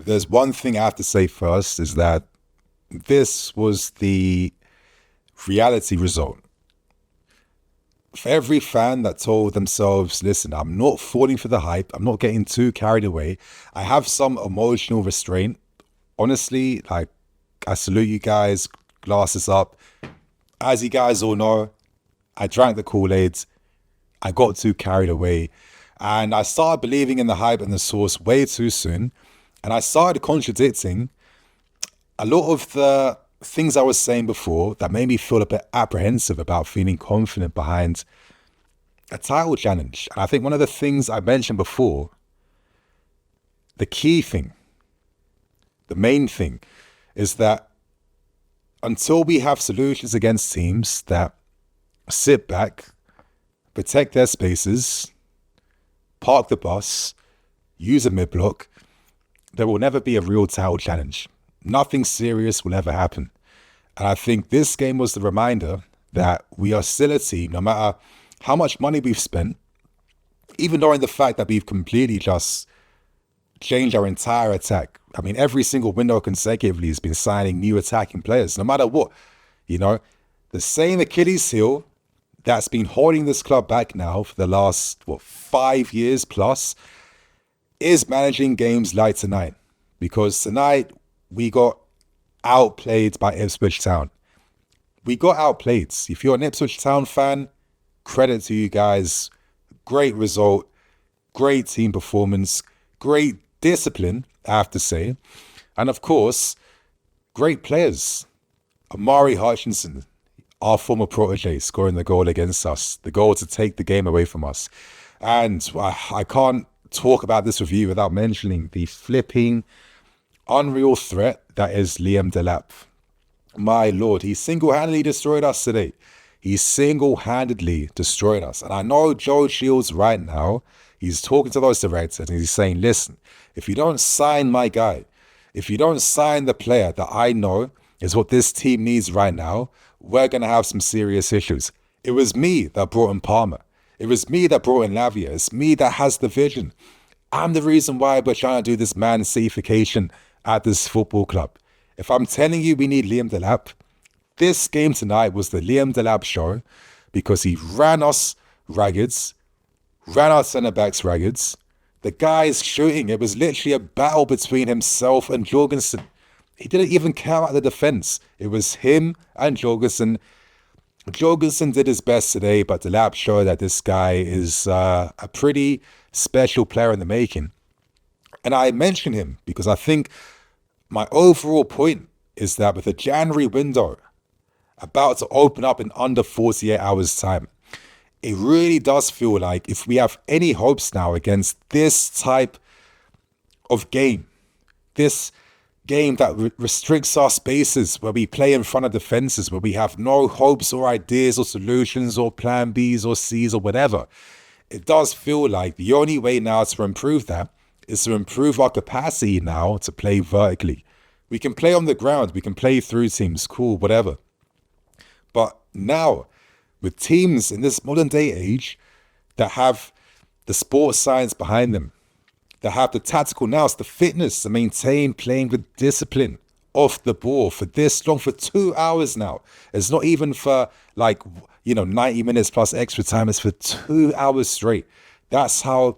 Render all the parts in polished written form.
There's one thing I have to say first is that this was the reality result. For every fan that told themselves, listen, I'm not falling for the hype, I'm not getting too carried away, I have some emotional restraint. Honestly, like, I salute you guys, glasses up. As you guys all know, I drank the Kool-Aid, I got too carried away, and I started believing in the hype and the source way too soon, and I started contradicting a lot of the things I was saying before that made me feel a bit apprehensive about feeling confident behind a title challenge. And I think one of the things I mentioned before, the key thing, the main thing, is that until we have solutions against teams that sit back, protect their spaces, park the bus, use a mid-block, there will never be a real title challenge. Nothing serious will ever happen. And I think this game was the reminder that we are still a team, no matter how much money we've spent, even knowing the fact that we've completely just changed our entire attack. I mean, every single window consecutively has been signing new attacking players, no matter what. You know, the same Achilles heel that's been holding this club back now for the last, 5 years plus, is managing games like tonight. Because tonight, we got outplayed by Ipswich Town. We got outplayed. If you're an Ipswich Town fan, credit to you guys. Great result, great team performance, great discipline, I have to say. And of course, great players. Hutchinson, our former protege, scoring the goal against us, the goal to take the game away from us. And I can't talk about this review without mentioning the flipping unreal threat that is Liam Delap. My lord, he single-handedly destroyed us today. He single-handedly destroyed us. And I know Joe Shields right now, he's talking to those directors and he's saying, listen, if you don't sign my guy, if you don't sign the player that I know is what this team needs right now, we're going to have some serious issues. It was me that brought in Palmer. It was me that brought in Lavia. It's me that has the vision. I'm the reason why we're trying to do this man cityfication at this football club. If I'm telling you we need Liam Delap, this game tonight was the Liam Delap show because he ran us raggeds, ran our centre-backs raggeds. The guy's shooting. It was literally a battle between himself and Jorgensen. He didn't even care about the defence. It was him and Jorgensen. Jorgensen did his best today, but Delap showed that this guy is a pretty special player in the making. And I mention him because I think my overall point is that with the January window about to open up in under 48 hours time, it really does feel like if we have any hopes now against this type of game, this game that restricts our spaces, where we play in front of defenses, where we have no hopes or ideas or solutions or plan Bs or Cs or whatever, it does feel like the only way now to improve that is to improve our capacity now to play vertically. We can play on the ground, we can play through teams, cool, whatever. But now, with teams in this modern day age that have the sports science behind them, that have the tactical nous, the fitness to maintain playing with discipline off the ball for this long, for 2 hours now. It's not even for 90 minutes plus extra time. It's for 2 hours straight. That's how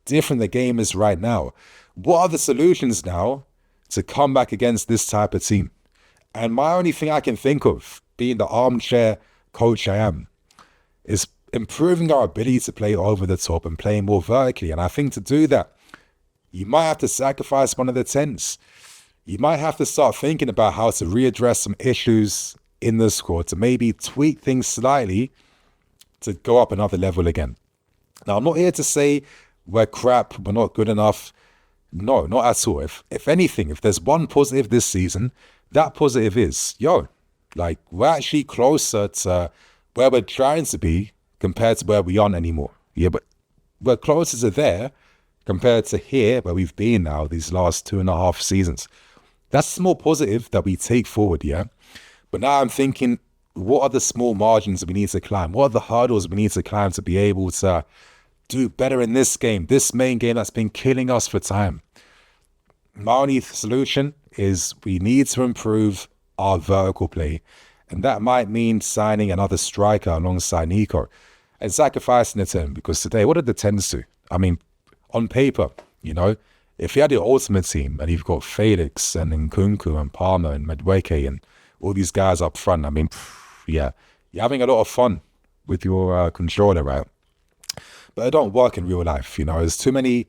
different the game is right now. What are the solutions now to come back against this type of team? And my only thing I can think of, being the armchair coach I am, is improving our ability to play over the top and playing more vertically. And I think to do that, you might have to sacrifice one of the 10s. You might have to start thinking about how to readdress some issues in the squad, to maybe tweak things slightly to go up another level again. Now, I'm not here to say we're crap, we're not good enough. No, not at all. If anything, if there's one positive this season, that positive is, we're actually closer to where we're trying to be compared to where we aren't anymore. Yeah, but we're closer to there compared to here where we've been now these last 2.5 seasons. That's the more positive that we take forward, yeah? But now I'm thinking, what are the small margins we need to climb? What are the hurdles we need to climb to be able to do better in this game, this main game that's been killing us for time? My only solution is we need to improve our vertical play. And that might mean signing another striker alongside Nico and sacrificing the 10. Because today, what did the 10s do? I mean, on paper, if you had your ultimate team and you've got Felix and Nkunku and Palmer and Madueke and all these guys up front, I mean, yeah, you're having a lot of fun with your controller, right? But it don't work in real life, There's too many,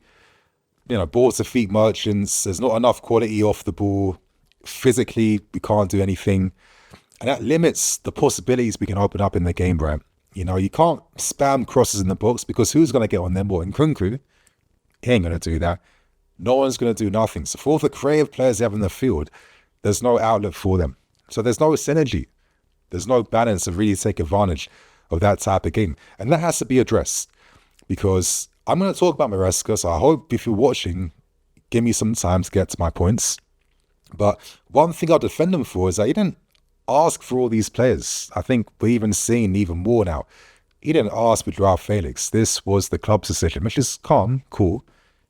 balls to feet merchants. There's not enough quality off the ball. Physically, we can't do anything. And that limits the possibilities we can open up in the game, right? You can't spam crosses in the box because who's going to get on them? Well, Nkunku, he ain't going to do that. No one's going to do nothing. So for all the creative players they have in the field, there's no outlet for them. So there's no synergy. There's no balance to really take advantage of that type of game. And that has to be addressed because I'm going to talk about Maresca. So I hope if you're watching, give me some time to get to my points. But one thing I'll defend him for is that he didn't ask for all these players. I think we're even seeing even more now. He didn't ask for Joao Felix. This was the club's decision, which is calm, cool.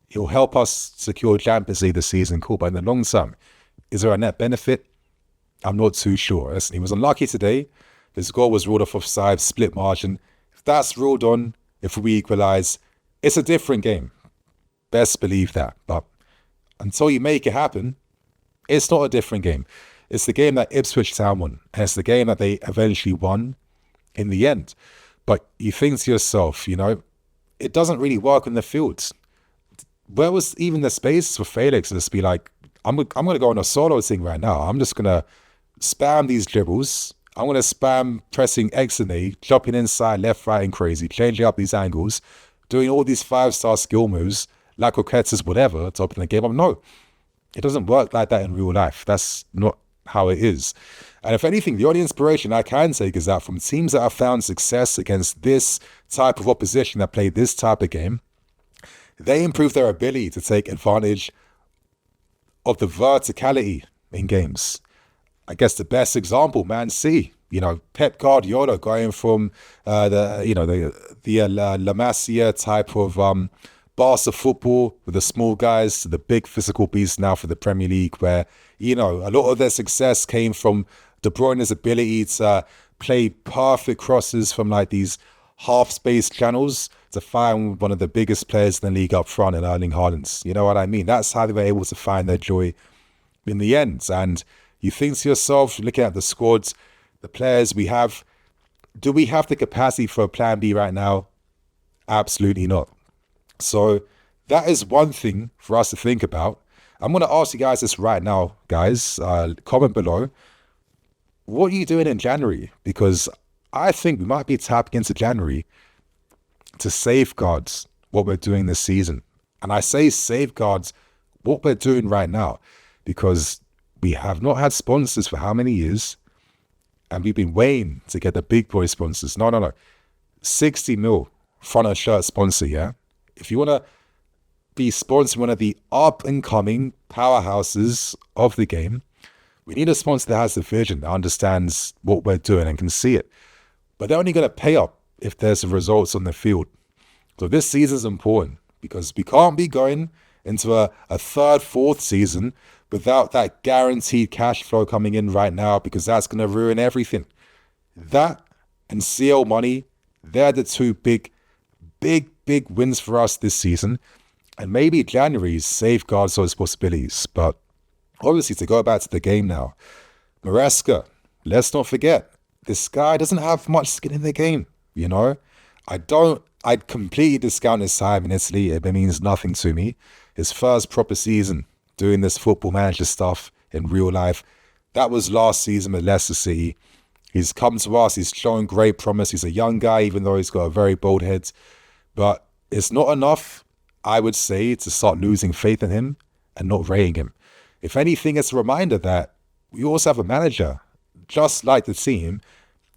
He'll help us secure Champions League this season, cool. But in the long term, is there a net benefit? I'm not too sure. Listen, he was unlucky today. His goal was ruled off offside, split margin. If that's ruled on, if we equalise, it's a different game. Best believe that. But until you make it happen, it's not a different game. It's the game that Ipswich Town won. And it's the game that they eventually won in the end. But you think to yourself, it doesn't really work in the field. Where was even the space for Felix to just be like, I'm going to go on a solo thing right now. I'm just going to spam these dribbles. I'm going to spam pressing X and A, jumping inside, left, right, and crazy, changing up these angles, doing all these 5-star skill moves, like Coquettes, whatever, to open the game up. No, it doesn't work like that in real life. That's not how it is. And if anything, the only inspiration I can take is that from teams that have found success against this type of opposition that play this type of game, they improve their ability to take advantage of the verticality in games. I guess the best example, Man City, Pep Guardiola going from the La Masia type of Barca football with the small guys to the big physical beasts now for the Premier League, where, a lot of their success came from De Bruyne's ability to play perfect crosses from like these half-space channels to find one of the biggest players in the league up front in Erling Haaland. You know what I mean? That's how they were able to find their joy in the end. And you think to yourself, looking at the squads, the players we have, do we have the capacity for a plan B right now? Absolutely not. So that is one thing for us to think about. I'm going to ask you guys this right now, guys. Comment below. What are you doing in January? Because I think we might be tapping into January to safeguard what we're doing this season. And I say safeguards what we're doing right now because we have not had sponsors for how many years? And we've been waiting to get the big boy sponsors. No. 60 mil front of shirt sponsor, yeah? If you want to be sponsoring one of the up-and-coming powerhouses of the game, we need a sponsor that has the vision, that understands what we're doing and can see it. But they're only going to pay up if there's results on the field. So this season is important because we can't be going into a third, fourth season without that guaranteed cash flow coming in right now because that's going to ruin everything. That and CL money, they're the two big wins for us this season. And maybe January safeguards those possibilities. But obviously, to go back to the game now, Maresca, let's not forget, this guy doesn't have much skin in the game, I'd completely discount his time in Italy. It means nothing to me. His first proper season doing this football manager stuff in real life, that was last season with Leicester City. He's come to us, he's showing great promise. He's a young guy, even though he's got a very bold head. But it's not enough, I would say, to start losing faith in him and not rating him. If anything, it's a reminder that we also have a manager, just like the team,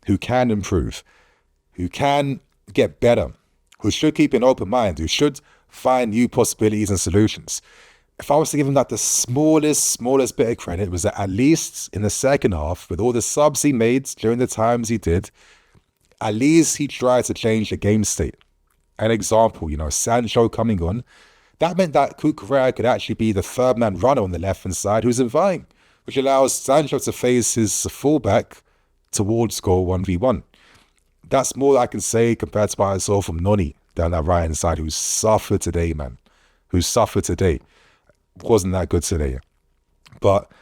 who can improve, who can get better, who should keep an open mind, who should find new possibilities and solutions. If I was to give him that the smallest bit of credit, was that at least in the second half, with all the subs he made during the times he did, at least he tried to change the game state. An example, Sancho coming on, That meant that Cucurella could actually be the third man runner on the left-hand side who's inviting, which allows Sancho to face his fullback towards goal 1v1. That's more I can say compared to what I saw from Noni down that right-hand side, who suffered today, man. Who suffered today. Wasn't that good today. But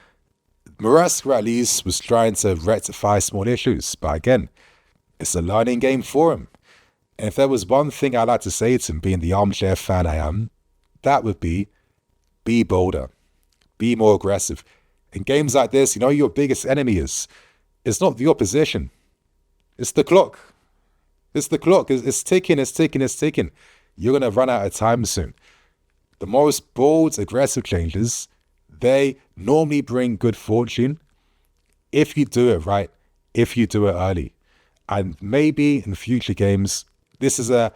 Maresca at least was trying to rectify small issues. But again, it's a learning game for him. And if there was one thing I'd like to say to him, being the armchair fan I am, that would be bolder. Be more aggressive. In games like this, you know your biggest enemy is, it's not the opposition. It's the clock. It's the clock. It's ticking, it's ticking, it's ticking. You're going to run out of time soon. The most bold, aggressive changes, they normally bring good fortune if you do it right, if you do it early. And maybe in future games, this is an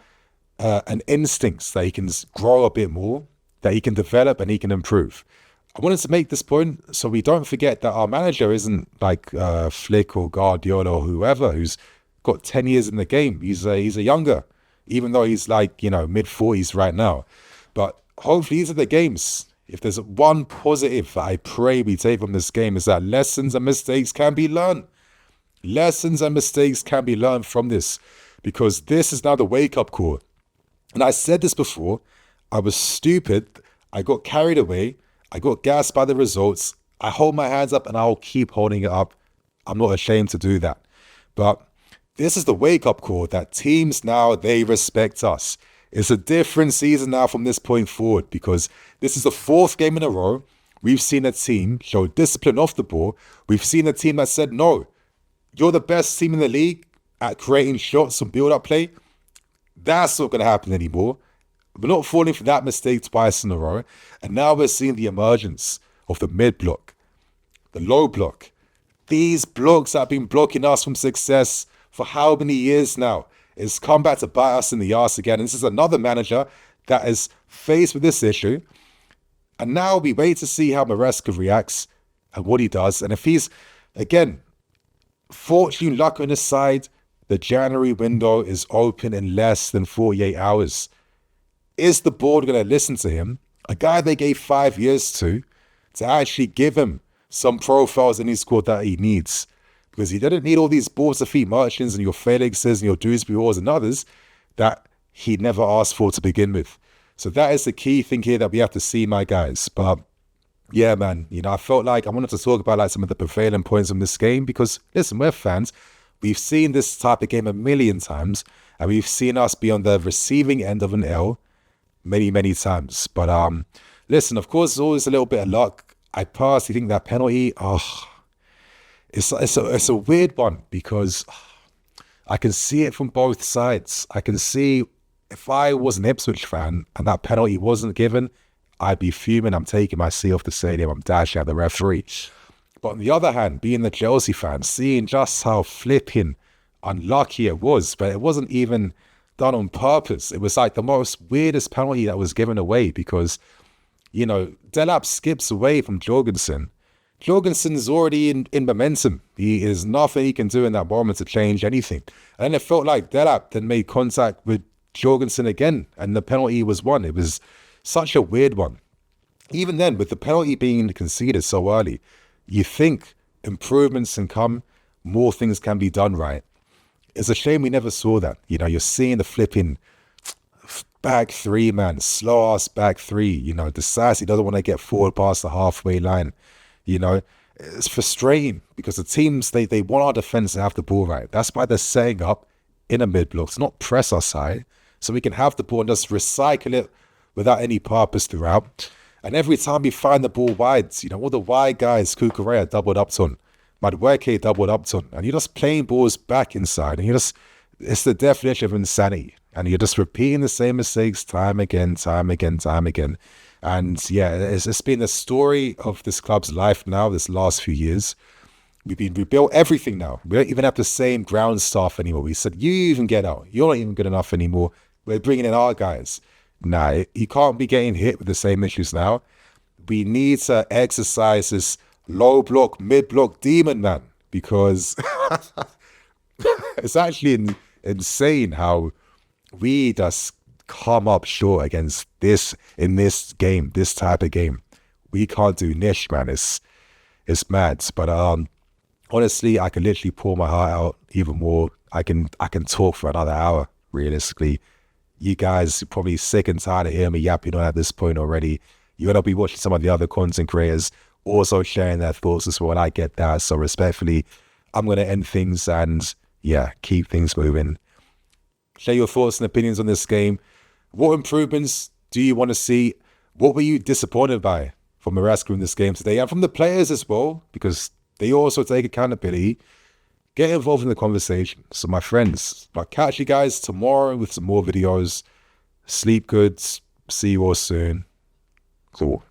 instinct that he can grow a bit more, that he can develop and he can improve. I wanted to make this point so we don't forget that our manager isn't like Flick or Guardiola or whoever who's got 10 years in the game. He's a younger, even though he's like, mid-40s right now. But hopefully these are the games. If there's one positive that I pray we take from this game is that lessons and mistakes can be learned. Lessons and mistakes can be learned from this, because this is now the wake-up call. And I said this before, I was stupid, I got carried away, I got gassed by the results. I hold my hands up and I'll keep holding it up. I'm not ashamed to do that. But this is the wake-up call that teams now, they respect us. It's a different season now from this point forward, because this is the fourth game in a row. We've seen a team show discipline off the ball. We've seen a team that said, no, you're the best team in the league at creating shots and build-up play. That's not going to happen anymore. We're not falling for that mistake twice in a row. And now we're seeing the emergence of the mid-block, the low block. These blocks that have been blocking us from success for how many years now? It's come back to bite us in the arse again. And this is another manager that is faced with this issue. And now we wait to see how Maresca reacts and what he does. And if he's, again, fortune, luck on his side, the January window is open in less than 48 hours. Is the board going to listen to him? A guy they gave 5 years to actually give him some profiles in his squad that he needs. Because he didn't need all these balls to feet Marchins and your Felixes and your Dewsbury Halls and others that he never asked for to begin with. So that is the key thing here that we have to see, my guys. But yeah, man, I felt like I wanted to talk about like some of the prevailing points from this game because, listen, we're fans. We've seen this type of game a million times and we've seen us be on the receiving end of an L many, many times. But listen, of course, there's always a little bit of luck. I personally think that penalty, it's a weird one because I can see it from both sides. I can see if I was an Ipswich fan and that penalty wasn't given, I'd be fuming. I'm taking my seat off the stadium. I'm dashing at the referee. But on the other hand, being the Chelsea fan, seeing just how flipping unlucky it was, but it wasn't even done on purpose. It was like the most weirdest penalty that was given away because, delap skips away from Jorgensen. Jorgensen's already in momentum. He is nothing he can do in that moment to change anything. And then it felt like delap then made contact with Jorgensen again, and the penalty was won. It was such a weird one. Even then, with the penalty being conceded so early, you think improvements can come, more things can be done right. It's a shame we never saw that. You're seeing the flipping back three, man, slow ass back three. Decisive, doesn't want to get forward past the halfway line. It's frustrating because the teams, they want our defense to have the ball right. That's why they're setting up in a mid-block to not press us high so we can have the ball and just recycle it without any purpose throughout. And every time we find the ball wide, all the wide guys, Cucurella doubled up on, Madueke doubled up on, and you're just playing balls back inside, and it's the definition of insanity. And you're just repeating the same mistakes time again. And yeah, it's been the story of this club's life now, this last few years. We built everything now. We don't even have the same ground staff anymore. We said, you even get out. You're not even good enough anymore. We're bringing in our guys. Nah, you can't be getting hit with the same issues now. We need to exercise this low block, mid block demon, man, because it's actually insane how we just come up short against this in this game, this type of game. We can't do niche, man. It's mad. But honestly, I can literally pour my heart out even more. I can talk for another hour, realistically. You guys are probably sick and tired of hearing me yapping on at this point already. You're gonna be watching some of the other content creators also sharing their thoughts as well. And I get that. So respectfully, I'm gonna end things and yeah, keep things moving. Share your thoughts and opinions on this game. What improvements do you want to see? What were you disappointed by from Maresca in this game today? And from the players as well, because they also take accountability. Get involved in the conversation. So my friends, I'll catch you guys tomorrow with some more videos. Sleep good. See you all soon. Cool.